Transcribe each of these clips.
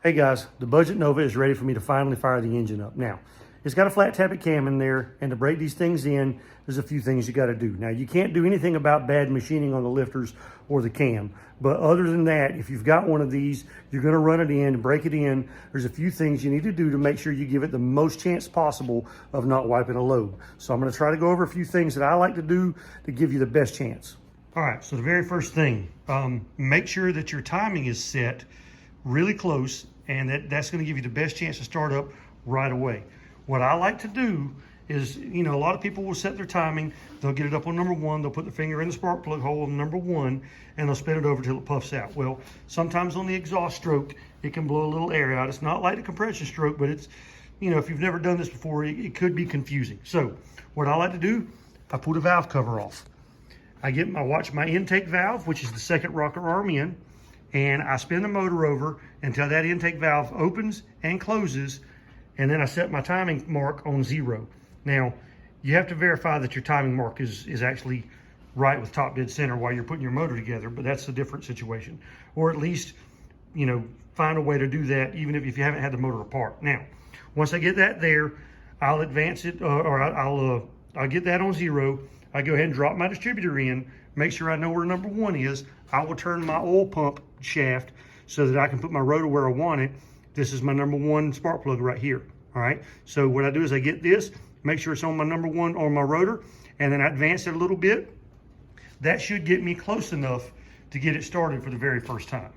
Hey guys, the Budget Nova is ready for me to finally fire the engine up. Now, it's got a flat tappet cam in there, and to break these things in, there's a few things you got to do. Now, you can't do anything about bad machining on the lifters or the cam, but other than that, if you've got one of these, you're going to run it in, break it in. There's a few things you need to do to make sure you give it the most chance possible of not wiping a lobe. So I'm going to try to go over a few things that I like to do to give you the best chance. All right, so the very first thing, make sure that your timing is set really close, and that's going to give you the best chance to start up right away. What I like to do is, a lot of people will set their timing. They'll get it up on number 1. They'll put their finger in the spark plug hole on number 1, and they'll spin it over till it puffs out. Well, sometimes on the exhaust stroke, it can blow a little air out. It's not like the compression stroke, but it's, if you've never done this before, it could be confusing. So what I like to do, I pull the valve cover off. I watch my intake valve, which is the second rocker arm in, and I spin the motor over until that intake valve opens and closes, and then I set my timing mark on 0. Now, you have to verify that your timing mark is actually right with top dead center while you're putting your motor together, but that's a different situation. Or at least, find a way to do that even if you haven't had the motor apart. Now, once I get that there, I'll advance it, or I'll get that on 0. I go ahead and drop my distributor in, make sure I know where number 1 is. I will turn my oil pump shaft so that I can put my rotor where I want it. This is my number 1 spark plug right here. All right, so what I do is I get this, make sure it's on my number 1 on my rotor, and then I advance it a little bit. That should get me close enough to get it started for the very first time.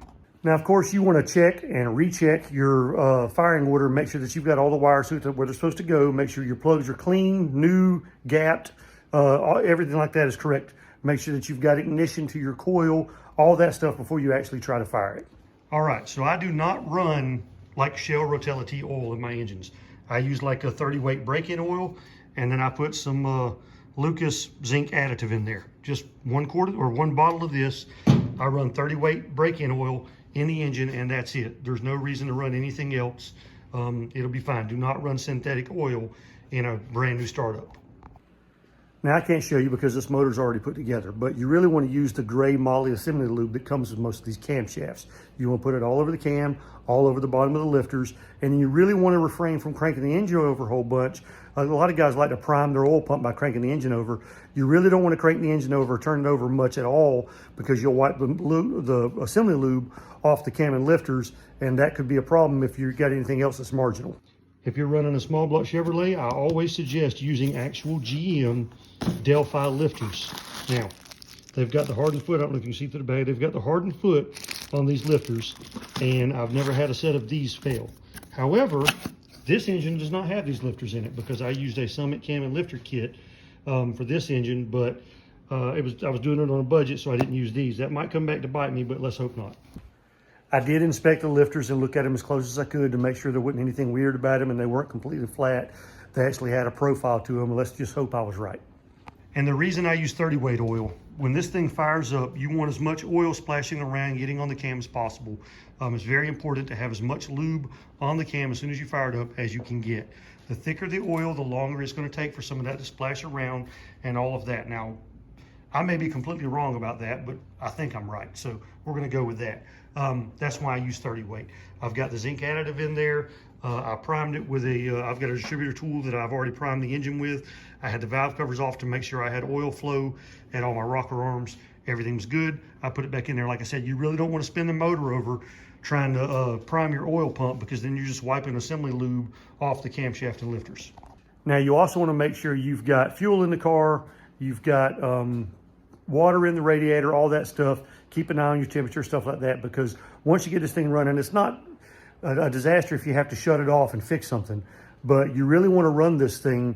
Now, of course, you want to check and recheck your firing order, make sure that you've got all the wires where they're supposed to go, make sure your plugs are clean, new, gapped, everything like that is correct. Make sure that you've got ignition to your coil, all that stuff before you actually try to fire it. All right, so I do not run like Shell Rotelli oil in my engines. I use like a 30 weight break-in oil, and then I put some Lucas zinc additive in there. Just 1 quart or 1 bottle of this. I run 30 weight break-in oil in the engine, and that's it. There's no reason to run anything else. It'll be fine. Do not run synthetic oil in a brand new startup. Now, I can't show you because this motor's already put together, but you really want to use the gray moly assembly lube that comes with most of these camshafts. You want to put it all over the cam, all over the bottom of the lifters, and you really want to refrain from cranking the engine over a whole bunch. A lot of guys like to prime their oil pump by cranking the engine over. You really don't want to crank the engine over or turn it over much at all, because you'll wipe the assembly lube off the cam and lifters, and that could be a problem if you've got anything else that's marginal. If you're running a small block Chevrolet, I always suggest using actual GM Delphi lifters. Now, they've got the hardened foot. I don't know if you can see through the bag. They've got the hardened foot on these lifters, and I've never had a set of these fail. However, this engine does not have these lifters in it because I used a Summit cam and lifter kit for this engine, but I was doing it on a budget, so I didn't use these. That might come back to bite me, but let's hope not. I did inspect the lifters and look at them as close as I could to make sure there wasn't anything weird about them, and they weren't completely flat. They actually had a profile to them. Let's just hope I was right. And the reason I use 30 weight oil, when this thing fires up, you want as much oil splashing around, getting on the cam as possible. It's very important to have as much lube on the cam as soon as you fire it up as you can get. The thicker the oil, the longer it's going to take for some of that to splash around and all of that. Now, I may be completely wrong about that, but I think I'm right. So we're going to go with that. That's why I use 30 weight. I've got the zinc additive in there. I primed it with I've got a distributor tool that I've already primed the engine with. I had the valve covers off to make sure I had oil flow at all my rocker arms. Everything was good. I put it back in there. Like I said, you really don't want to spin the motor over trying to prime your oil pump, because then you're just wiping assembly lube off the camshaft and lifters. Now, you also want to make sure you've got fuel in the car, you've got water in the radiator, all that stuff. Keep an eye on your temperature, stuff like that, because once you get this thing running, it's not a disaster if you have to shut it off and fix something, but you really want to run this thing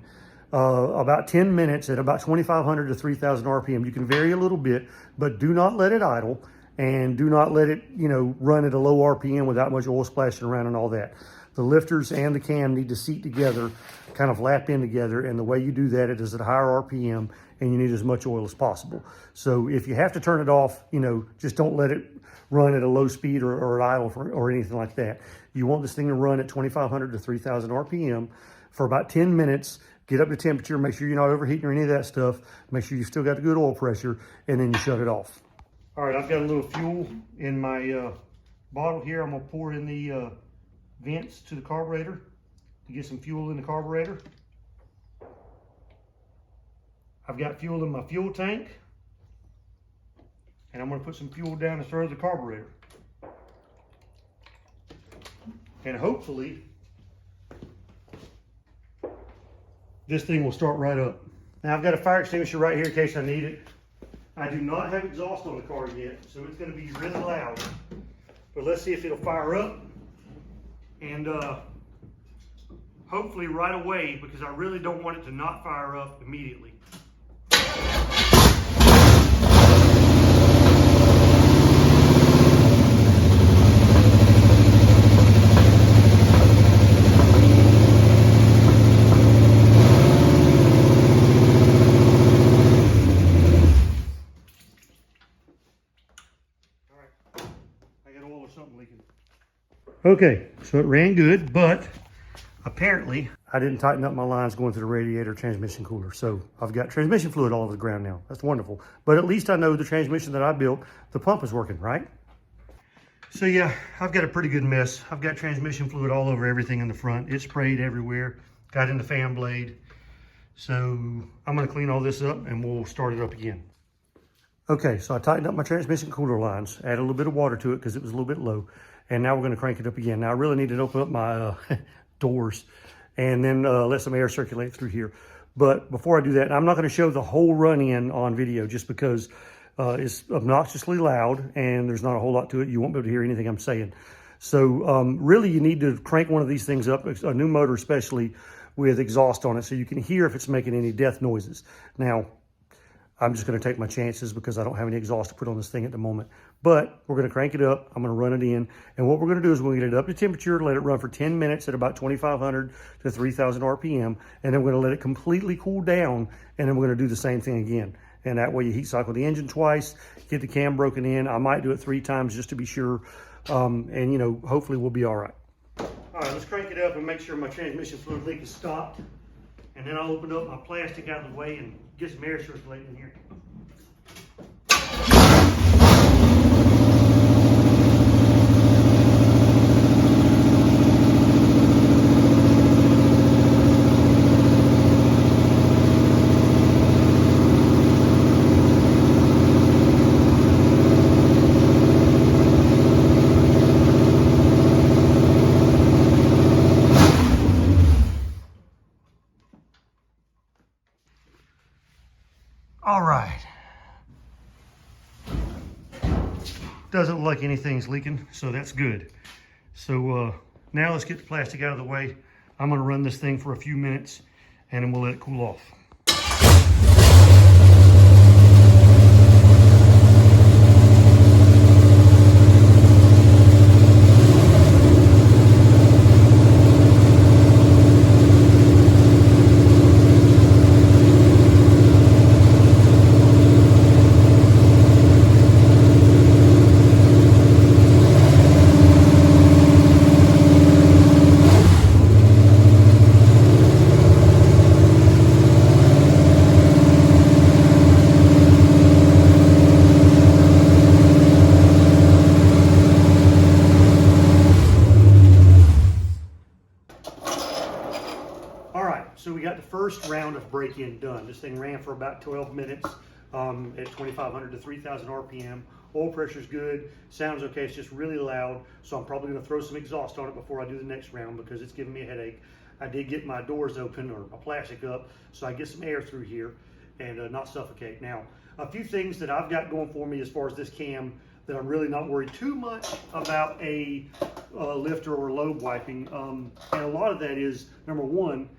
about 10 minutes at about 2,500 to 3,000 RPM. You can vary a little bit, but do not let it idle, and do not let it, run at a low RPM without much oil splashing around and all that. The lifters and the cam need to seat together, kind of lap in together, and the way you do that, it is at a higher RPM, and you need as much oil as possible. So if you have to turn it off, just don't let it run at a low speed or at idle or anything like that. You want this thing to run at 2,500 to 3,000 RPM for about 10 minutes, get up to temperature, make sure you're not overheating or any of that stuff, make sure you've still got the good oil pressure, and then you shut it off. All right, I've got a little fuel in my bottle here. I'm gonna pour in the vents to the carburetor to get some fuel in the carburetor. I've got fuel in my fuel tank, and I'm going to put some fuel down the throat of the carburetor. And hopefully this thing will start right up. Now I've got a fire extinguisher right here in case I need it. I do not have exhaust on the car yet, so it's going to be really loud. But let's see if it'll fire up. And hopefully right away, because I really don't want it to not fire up immediately. Okay, so it ran good, but apparently I didn't tighten up my lines going through the radiator transmission cooler. So I've got transmission fluid all over the ground now. That's wonderful. But at least I know the transmission that I built, the pump is working, right? So yeah, I've got a pretty good mess. I've got transmission fluid all over everything in the front. It sprayed everywhere, got in the fan blade. So I'm gonna clean all this up and we'll start it up again. Okay, so I tightened up my transmission cooler lines, added a little bit of water to it because it was a little bit low. And now we're going to crank it up again. Now I really need to open up my doors and then let some air circulate through here. But before I do that, I'm not going to show the whole run-in on video just because it's obnoxiously loud and there's not a whole lot to it. You won't be able to hear anything I'm saying. So really you need to crank one of these things up, a new motor especially, with exhaust on it so you can hear if it's making any death noises. Now, I'm just going to take my chances because I don't have any exhaust to put on this thing at the moment. But we're going to crank it up. I'm going to run it in. And what we're going to do is we're going to get it up to temperature, let it run for 10 minutes at about 2,500 to 3,000 RPM. And then we're going to let it completely cool down. And then we're going to do the same thing again. And that way you heat cycle the engine twice, get the cam broken in. I might do it 3 times just to be sure. And, you know, hopefully we'll be all right. All right, let's crank it up and make sure my transmission fluid leak is stopped. And then I'll open up my plastic out of the way and get some air circulating in here. All right. Doesn't look like anything's leaking, so that's good. So now let's get the plastic out of the way. I'm gonna run this thing for a few minutes and then we'll let it cool off. So we got the first round of break-in done. This thing ran for about 12 minutes at 2,500 to 3,000 RPM. Oil pressure's good, sounds okay, it's just really loud. So I'm probably gonna throw some exhaust on it before I do the next round because it's giving me a headache. I did get my doors open or my plastic up so I get some air through here and not suffocate. Now, a few things that I've got going for me as far as this cam that I'm really not worried too much about a lifter or lobe wiping. And a lot of that is, number one,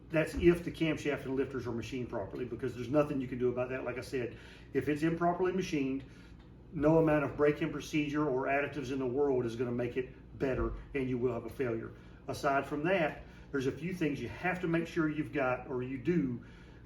that's if the camshaft and lifters are machined properly, because there's nothing you can do about that. Like I said, if it's improperly machined, no amount of break-in procedure or additives in the world is going to make it better, and you will have a failure. Aside from that, there's a few things you have to make sure you've got, or you do,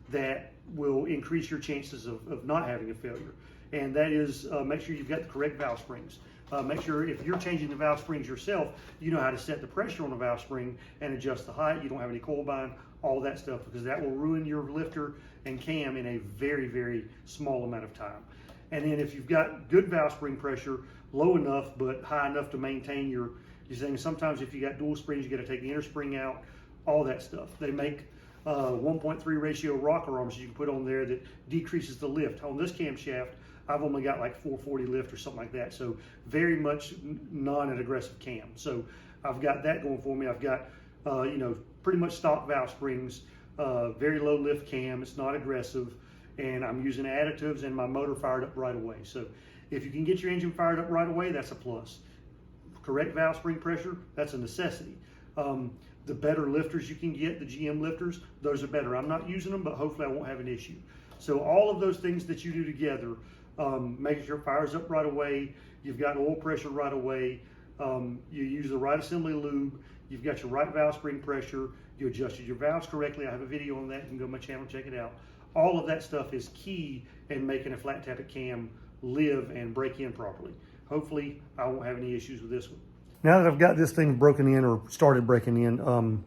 that will increase your chances of not having a failure. And that is make sure you've got the correct valve springs. Make sure if you're changing the valve springs yourself, you know how to set the pressure on the valve spring and adjust the height. You don't have any coil bind, all that stuff, because that will ruin your lifter and cam in a very, very small amount of time. And then if you've got good valve spring pressure, low enough but high enough to maintain your You're saying sometimes if you got dual springs, you got to take the inner spring out, all that stuff. They make 1.3 ratio rocker arms you can put on there that decreases the lift. On this camshaft, I've only got like 440 lift or something like that. So very much non-aggressive cam. So I've got that going for me. I've got, you know, pretty much stock valve springs, very low lift cam. It's not aggressive, and I'm using additives and my motor fired up right away. So if you can get your engine fired up right away, that's a plus. Correct valve spring pressure, that's a necessity. The better lifters you can get, the GM lifters, those are better. I'm not using them, but hopefully I won't have an issue. So all of those things that you do together, making sure it fires up right away, you've got oil pressure right away, you use the right assembly lube, you've got your right valve spring pressure, you adjusted your valves correctly. I have a video on that. You can go to my channel, check it out. All of that stuff is key in making a flat tappet cam live and break in properly. Hopefully I won't have any issues with this one. Now that I've got this thing broken in or started breaking in,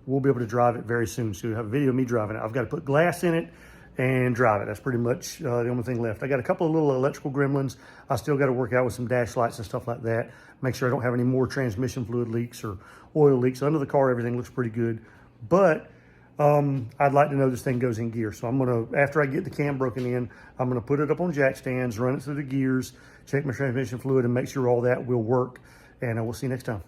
we'll be able to drive it very soon. So you'll have a video of me driving it. I've got to put glass in it and drive it. That's pretty much the only thing left. I got a couple of little electrical gremlins. I still got to work out with some dash lights and stuff like that. Make sure I don't have any more transmission fluid leaks or oil leaks. Under the car, everything looks pretty good. But I'd like to know this thing goes in gear. So I'm gonna, after I get the cam broken in, I'm gonna put it up on jack stands, run it through the gears, check my transmission fluid, and make sure all that will work. And we'll see you next time.